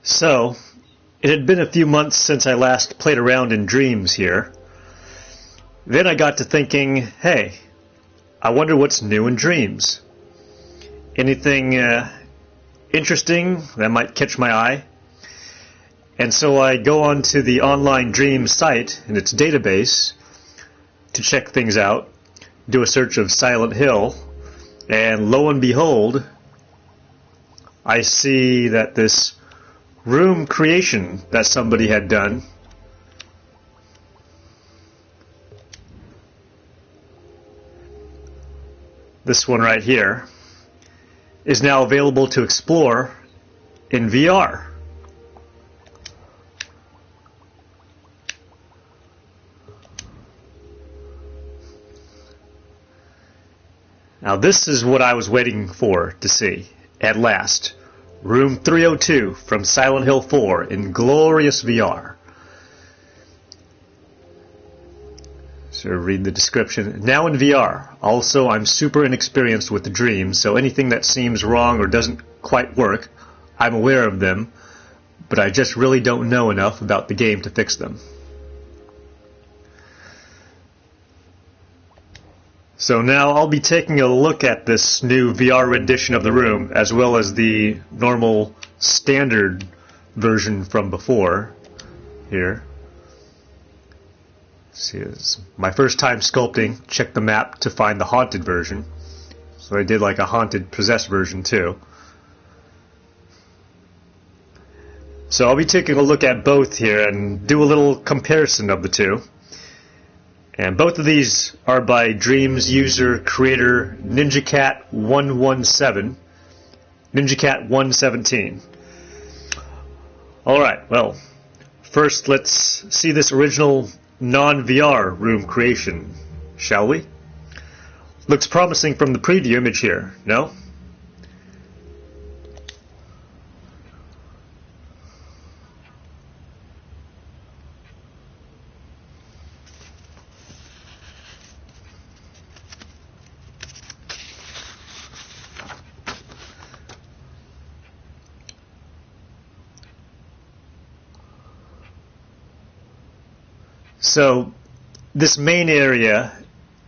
So, it had been a few months since I last played around in Dreams here. Then I got to thinking, hey, I wonder what's new in Dreams. Anything interesting that might catch my eye? And so I go onto the online Dreams site in its database to check things out, do a search of Silent Hill, and lo and behold, I see that this room creation that somebody had done this one right here is now available to explore in VR. Now this is what I was waiting for to see at last. Room 302 from Silent Hill 4 in glorious VR. So read the description. Now in VR. Also, I'm super inexperienced with the Dreams, so anything that seems wrong or doesn't quite work, I'm aware of them, but I just really don't know enough about the game to fix them. So now I'll be taking a look at this new VR rendition of the room, as well as the normal standard version from before here. See, it's my first time sculpting. Check the map to find the haunted version. So I did like a haunted possessed version too. So I'll be taking a look at both here and do a little comparison of the two. And both of these are by Dreams user creator ninjacat117, ninjacat117. Alright, well, first let's see this original non-VR room creation, shall we? Looks promising from the preview image here, no? So, this main area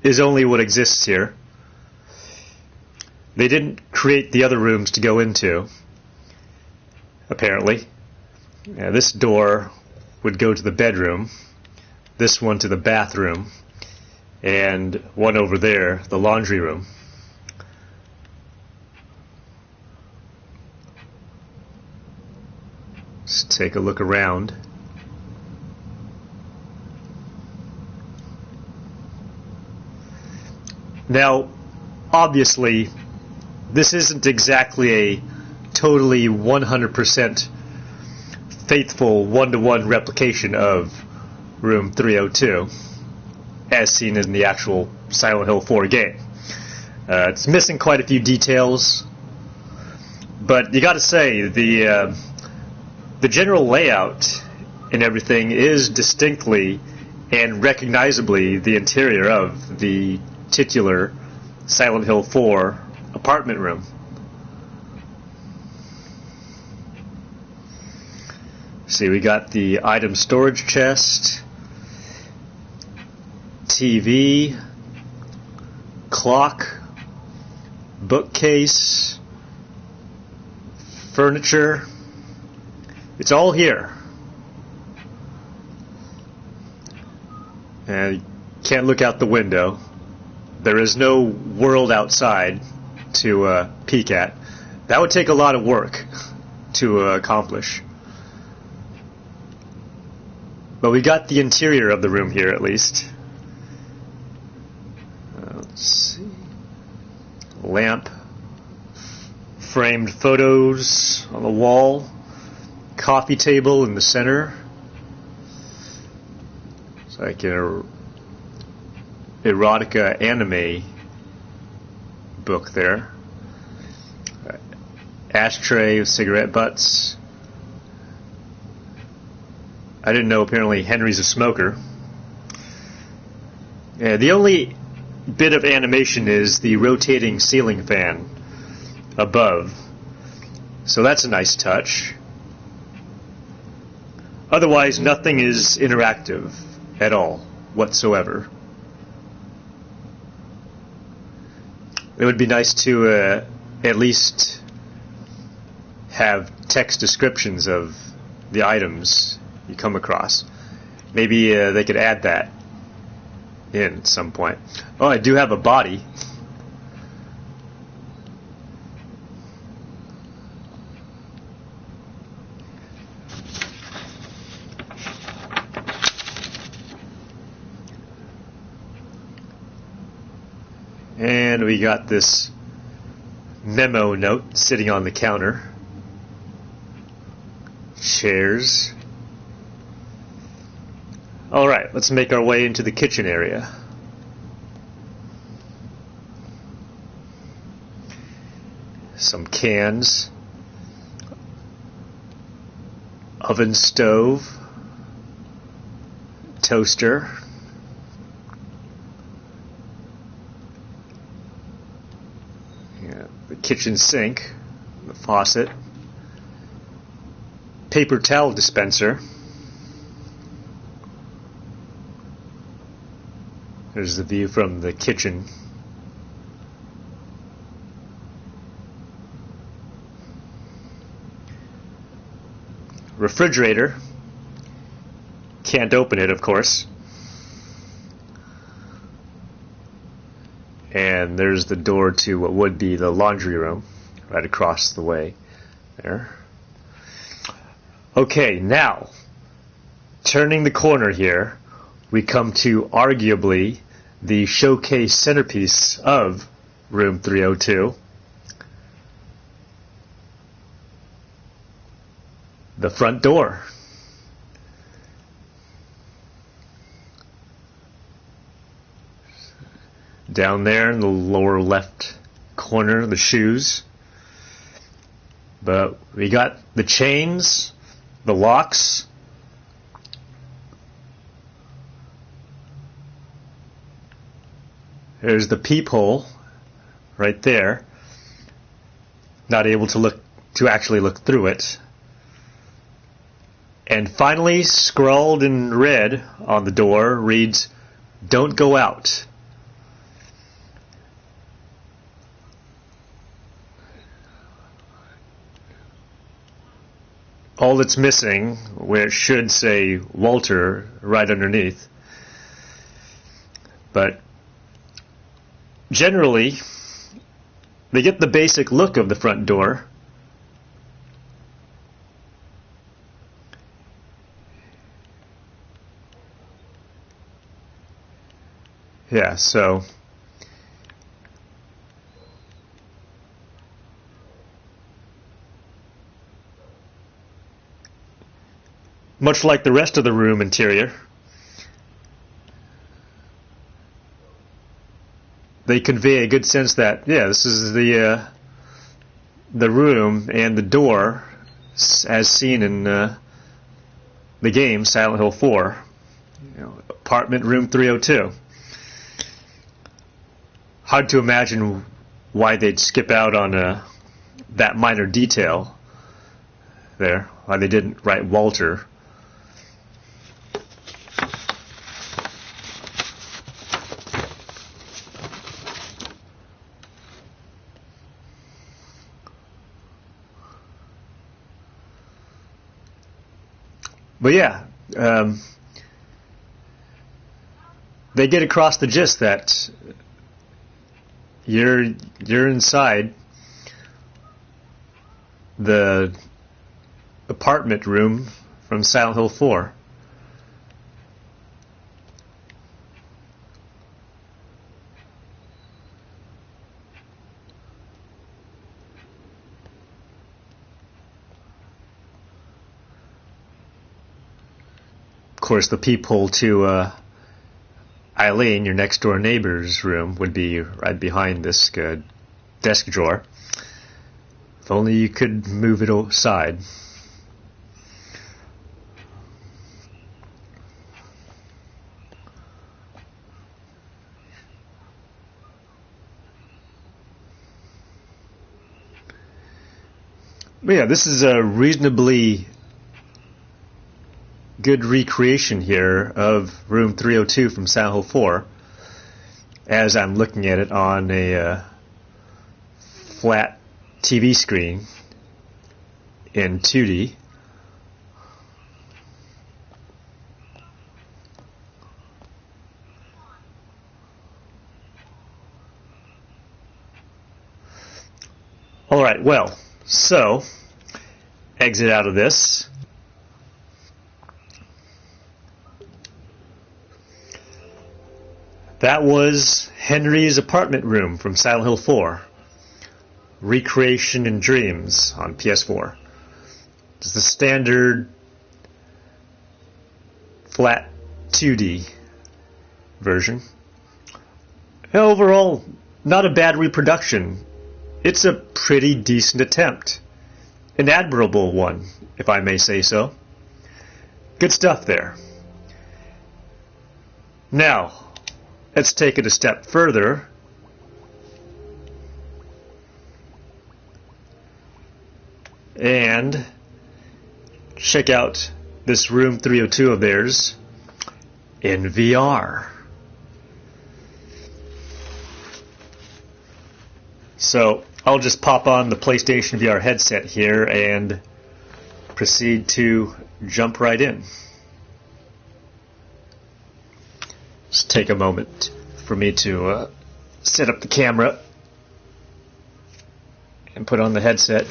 is only what exists here. They didn't create the other rooms to go into, apparently. This door would go to the bedroom, this one to the bathroom, and one over there, the laundry room. Let's take a look around. Now, obviously, this isn't exactly a totally 100% faithful one-to-one replication of Room 302, as seen in the actual Silent Hill 4 game. It's missing quite a few details, but you gotta say, the general layout and everything is distinctly and recognizably the interior of the titular Silent Hill 4 apartment room. See, we got the item storage chest, TV, clock, bookcase, furniture. It's all here. And you can't look out the window. There is no world outside to peek at. That would take a lot of work to accomplish. But we got the interior of the room here at least. Let's see. Lamp. Framed photos on the wall. Coffee table in the center. It's like a erotica anime book there. Ashtray with cigarette butts. I didn't know apparently Henry's a smoker. Yeah, the only bit of animation is the rotating ceiling fan above. So that's a nice touch. Otherwise, nothing is interactive at all whatsoever. It would be nice to at least have text descriptions of the items you come across. Maybe they could add that in at some point. Oh, I do have a body. And we got this memo note sitting on the counter. Chairs. Alright, let's make our way into the kitchen area. Some cans. Oven stove. Toaster. The kitchen sink, the faucet, paper towel dispenser. There's the view from the kitchen. Refrigerator. Can't open it, of course. And there's the door to what would be the laundry room, right across the way there. Okay, now, turning the corner here, we come to arguably the showcase centerpiece of room 302. The front door. Down there in the lower left corner, the shoes. But we got the chains, the locks. There's the peephole right there. Not able to actually look through it. And finally, scrawled in red on the door reads, "Don't go out." All that's missing, where it should say Walter right underneath. But generally, they get the basic look of the front door. Yeah, so much like the rest of the room interior, they convey a good sense that, yeah, this is the room and the door as seen in the game Silent Hill 4, apartment room 302. Hard to imagine why they'd skip out on that minor detail there, why they didn't write Walter. But yeah, they get across the gist that you're inside the apartment room from Silent Hill 4. Of course, the peephole to Eileen, your next door neighbor's room, would be right behind this desk drawer. If only you could move it aside. But yeah, this is a reasonably good recreation here of room 302 from Silent Hill 4 as I'm looking at it on a flat TV screen in 2D. Alright, well, so exit out of this. That was Henry's apartment room from Silent Hill 4. Recreation in Dreams on PS4. It's the standard flat 2D version. Overall, not a bad reproduction. It's a pretty decent attempt. An admirable one, if I may say so. Good stuff there. Now, let's take it a step further. And check out this room 302 of theirs in VR. So I'll just pop on the PlayStation VR headset here and proceed to jump right in. Just take a moment for me to set up the camera and put on the headset.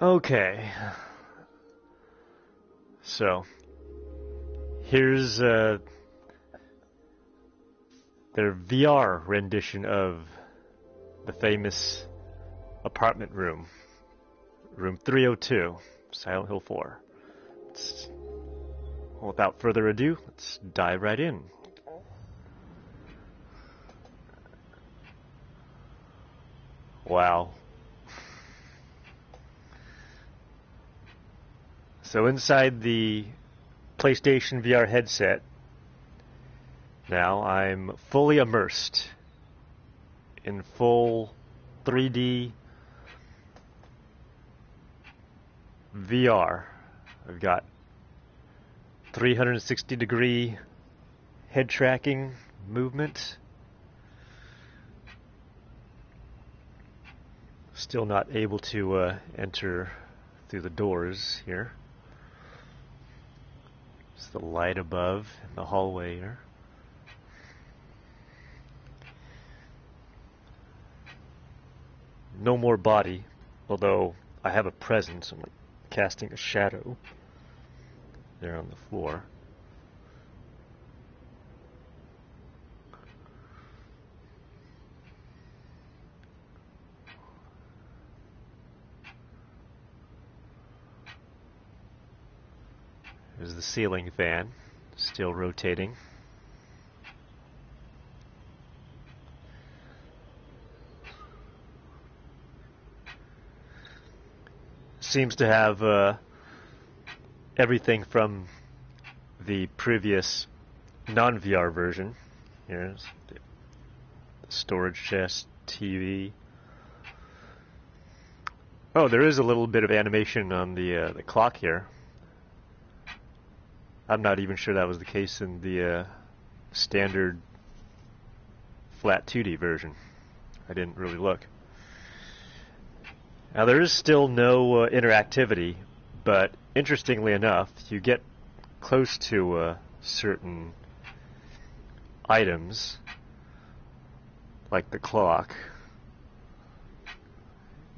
Okay, so here's their VR rendition of the famous apartment room, room 302, Silent Hill 4. Without further ado, let's dive right in. Wow. So inside the PlayStation VR headset, now I'm fully immersed in full 3D VR. I've got 360-degree head tracking movement. Still not able to enter through the doors here. The light above in the hallway here. No more body, although I have a presence. I'm like casting a shadow there on the floor. There's the ceiling fan, still rotating. Seems to have everything from the previous non-VR version. Here's the storage chest, TV. Oh, there is a little bit of animation on the clock here. I'm not even sure that was the case in the standard flat 2D version. I didn't really look. Now there is still no interactivity, but interestingly enough, you get close to certain items, like the clock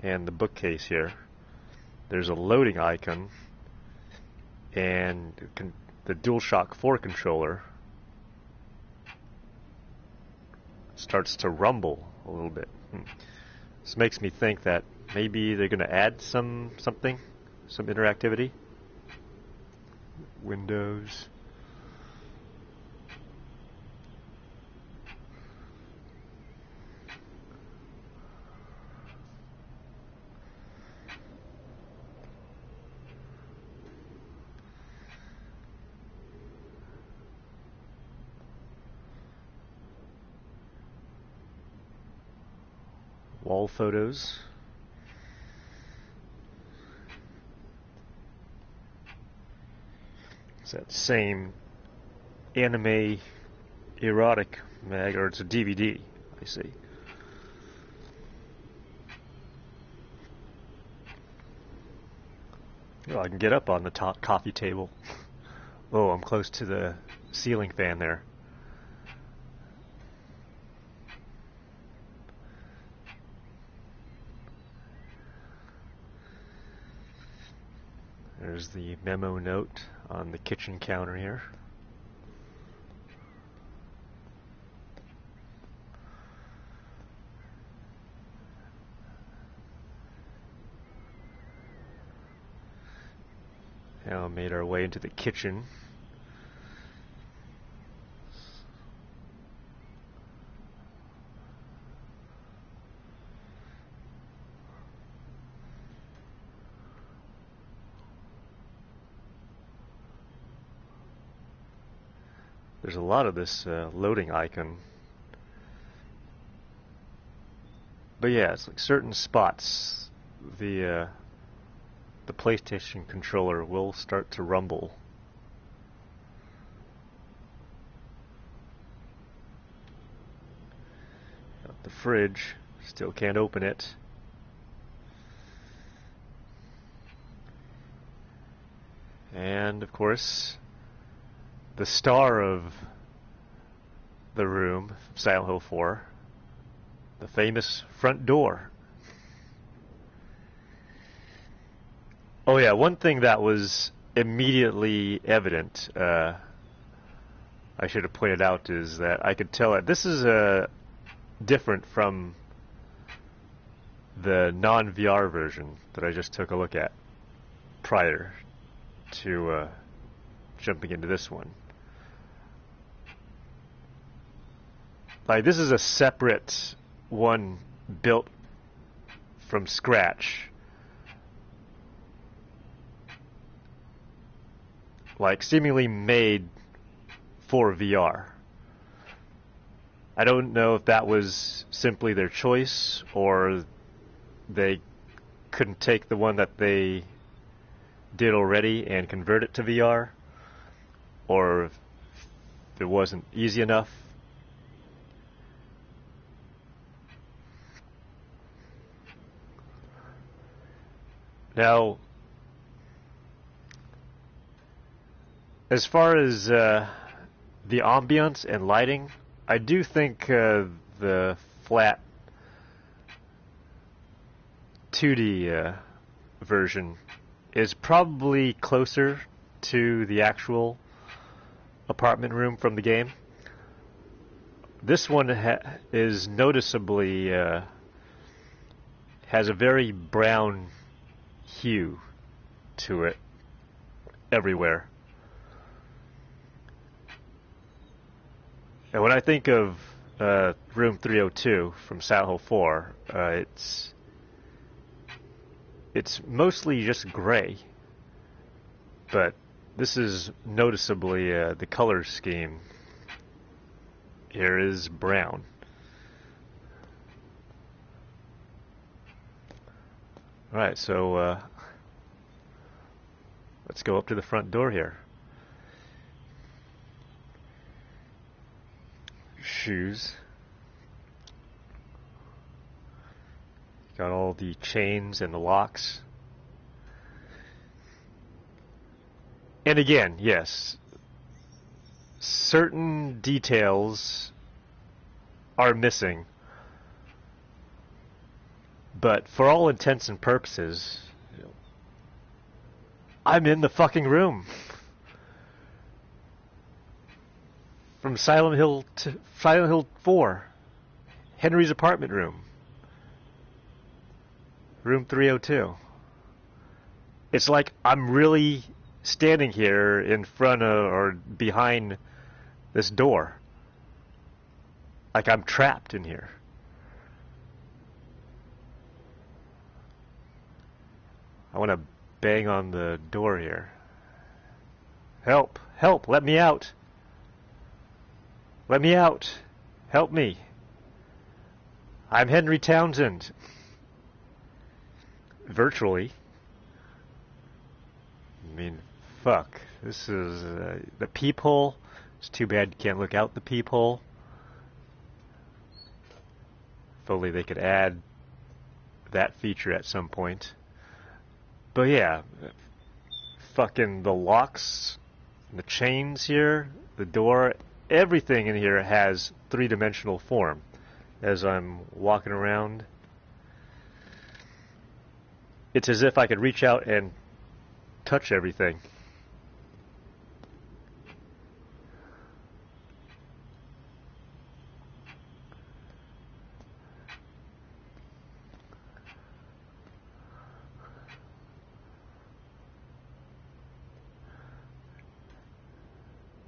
and the bookcase here. There's a loading icon, and the DualShock 4 controller starts to rumble a little bit. This makes me think that maybe they're going to add some interactivity. Windows. Wall photos. It's that same anime erotic mag, or it's a DVD, I see. Oh, I can get up on the top coffee table. Oh, I'm close to the ceiling fan there. There's the memo note on the kitchen counter here. Now made our way into the kitchen. There's a lot of this loading icon. But yeah, it's like certain spots, the PlayStation controller will start to rumble. Got the fridge, still can't open it. And of course, the star of the room, Silent Hill 4, the famous front door. Oh yeah, one thing that was immediately evident, I should have pointed out, is that I could tell that this is different from the non-VR version that I just took a look at prior to jumping into this one. Like, this is a separate one built from scratch. Like, seemingly made for VR. I don't know if that was simply their choice, or they couldn't take the one that they did already and convert it to VR, or if it wasn't easy enough. Now, as far as the ambience and lighting, I do think the flat 2D version is probably closer to the actual apartment room from the game. This one is noticeably has a very brown hue to it everywhere. And when I think of room 302 from Silent Hill 4, it's mostly just gray, but This is noticeably the color scheme here is brown. Alright, so let's go up to the front door here. Shoes. Got all the chains and the locks. And again, yes, certain details are missing, but for all intents and purposes, I'm in the fucking room. From Silent Hill 4, Henry's apartment room, room 302. It's like I'm really standing here in front of or behind this door. Like I'm trapped in here. I want to bang on the door here. Help! Help! Let me out! Let me out! Help me! I'm Henry Townsend. Virtually. I mean, fuck. This is the peephole. It's too bad you can't look out the peephole. If only they could add that feature at some point. But yeah, fucking the locks, the chains here, the door, everything in here has three-dimensional form. As I'm walking around, it's as if I could reach out and touch everything.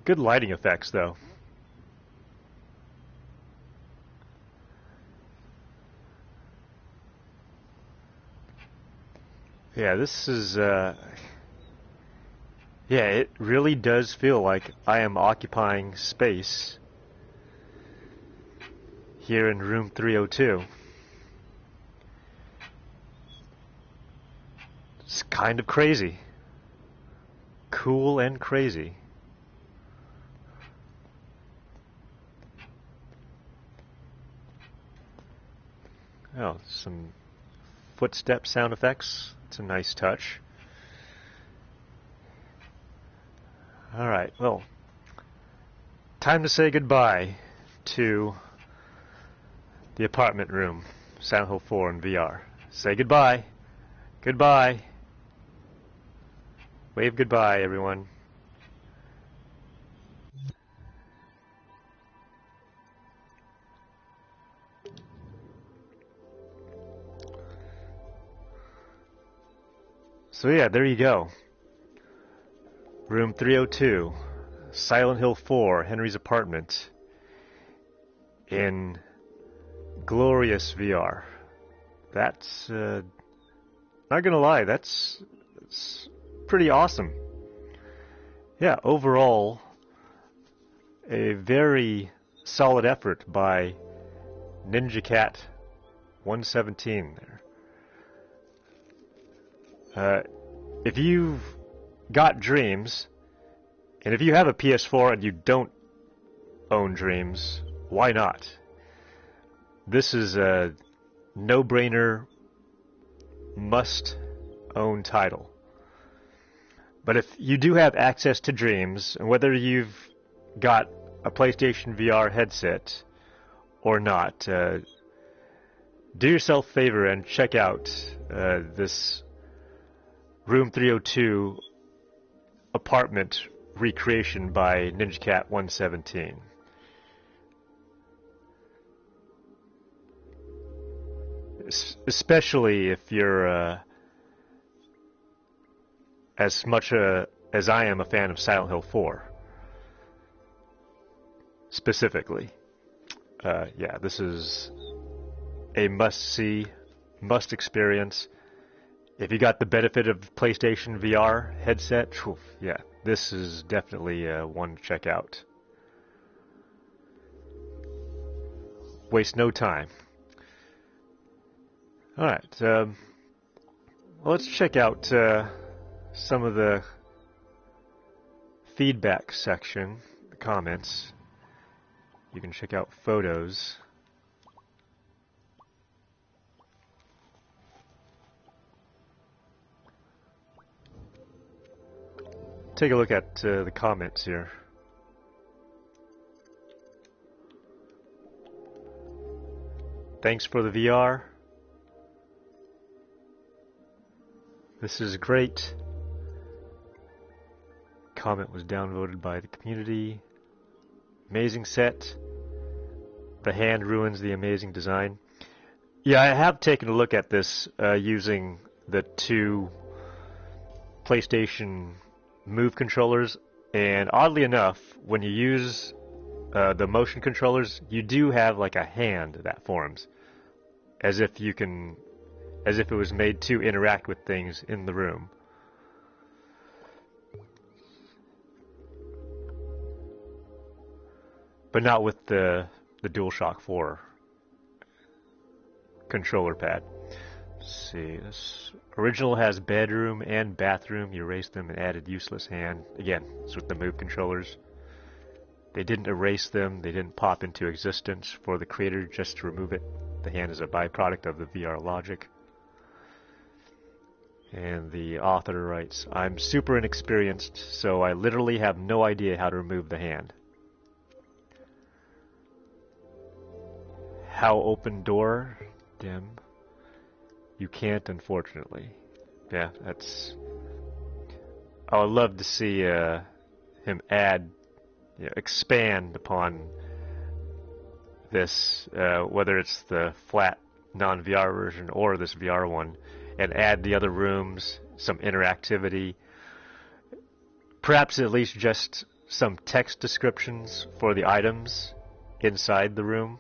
Good lighting effects, though. Yeah, this is, yeah, it really does feel like I am occupying space here in room 302. It's kind of crazy. Cool and crazy. Oh, some footstep sound effects. It's a nice touch. Alright, well, time to say goodbye to the apartment room, Silent Hill 4 in VR. Say goodbye. Goodbye. Wave goodbye, everyone. So yeah, there you go. Room 302, Silent Hill 4, Henry's apartment, in glorious VR. That's, not gonna lie, that's pretty awesome. Yeah, overall, a very solid effort by ninjacat117 there. If you've got Dreams, and if you have a PS4 and you don't own Dreams, why not? This is a no-brainer, must-own title. But if you do have access to Dreams, and whether you've got a PlayStation VR headset or not, do yourself a favor and check out this Room 302 apartment recreation by ninjacat117. Especially if you're as much as I am a fan of Silent Hill 4. Specifically. Yeah, this is a must-see, must-experience. If you got the benefit of PlayStation VR headset, whew, yeah, this is definitely one to check out. Waste no time. Alright, let's check out some of the feedback section, the comments. You can check out photos. Take a look at the comments here. Thanks for the VR. This is great. Comment was downvoted by the community. Amazing set. The hand ruins the amazing design. Yeah, I have taken a look at this using the two PlayStation Move controllers, and oddly enough, when you use the motion controllers, you do have like a hand that forms, as if it was made to interact with things in the room. But not with the DualShock 4 controller pad. Let's see, this original has bedroom and bathroom. You erased them and added useless hand. Again, it's with the Move controllers. They didn't erase them. They didn't pop into existence for the creator just to remove it. The hand is a byproduct of the VR logic. And the author writes, I'm super inexperienced, so I literally have no idea how to remove the hand. How open door? Dim. You can't, unfortunately. Yeah, that's... I would love to see him add, expand upon this, whether it's the flat non-VR version or this VR one, and add the other rooms, some interactivity, perhaps at least just some text descriptions for the items inside the room.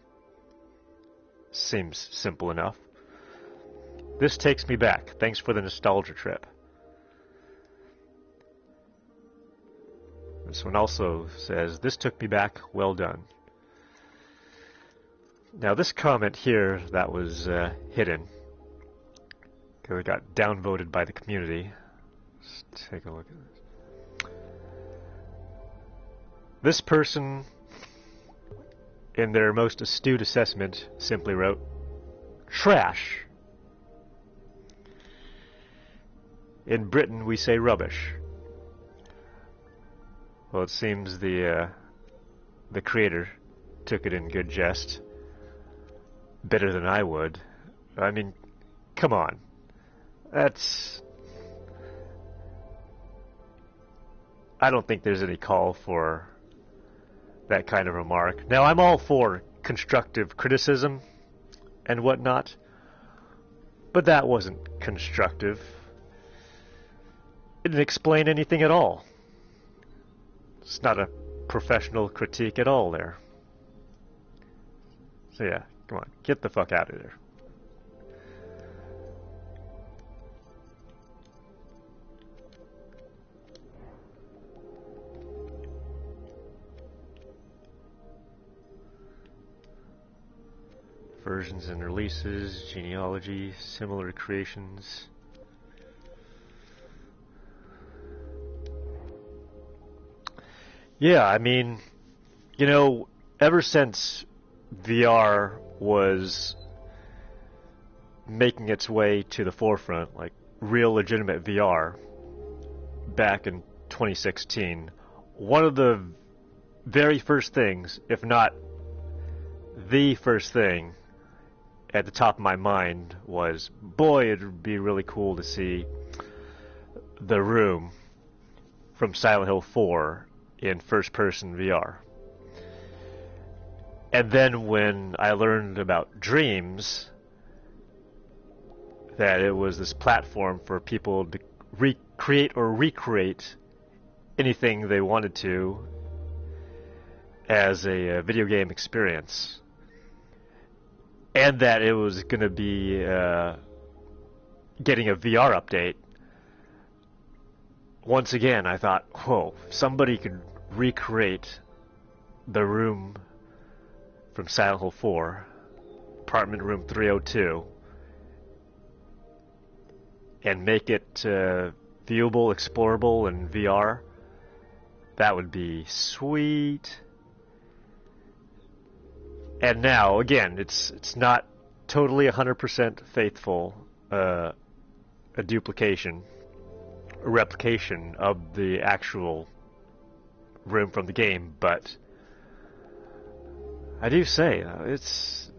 Seems simple enough. This takes me back. Thanks for the nostalgia trip. This one also says, this took me back, well done. Now this comment here that was hidden, because it got downvoted by the community. Let's take a look at this. This person, in their most astute assessment, simply wrote, trash. In Britain, we say rubbish. Well, it seems the creator took it in good jest. Better than I would. I mean, come on. That's... I don't think there's any call for that kind of remark. Now, I'm all for constructive criticism and whatnot, but that wasn't constructive. It didn't explain anything at all. It's not a professional critique at all there. So yeah, come on, get the fuck out of there. Versions and releases, genealogy, similar creations. Yeah, I mean, ever since VR was making its way to the forefront, like real legitimate VR, back in 2016, one of the very first things, if not the first thing, at the top of my mind was, boy, it would be really cool to see the room from Silent Hill 4 in first-person VR. And then when I learned about Dreams, that it was this platform for people to recreate or recreate anything they wanted to as a video game experience, and that it was going to be getting a VR update, once again I thought, whoa, somebody could recreate the room from Silent Hill 4, apartment room 302, and make it viewable, explorable in VR. That would be sweet. And now, again, it's not totally 100% faithful, a duplication, a replication of the actual room from the game, but I do say it's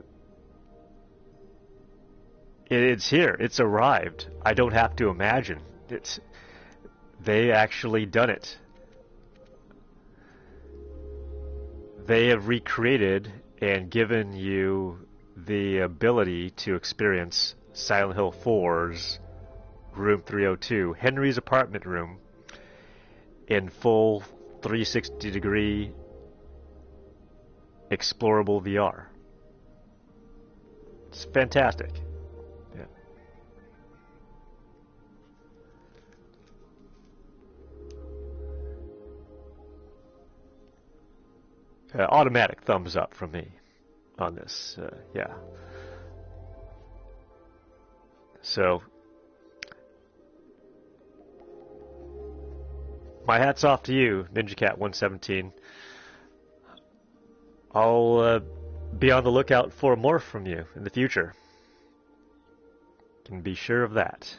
here, it's arrived. I don't have to imagine. They actually done it. They have recreated and given you the ability to experience Silent Hill 4's Room 302, Henry's apartment room, in full 360-degree explorable VR. It's fantastic. Yeah. Automatic thumbs up from me on this. Yeah. So, my hat's off to you, ninjacat117. I'll be on the lookout for more from you in the future. Can be sure of that.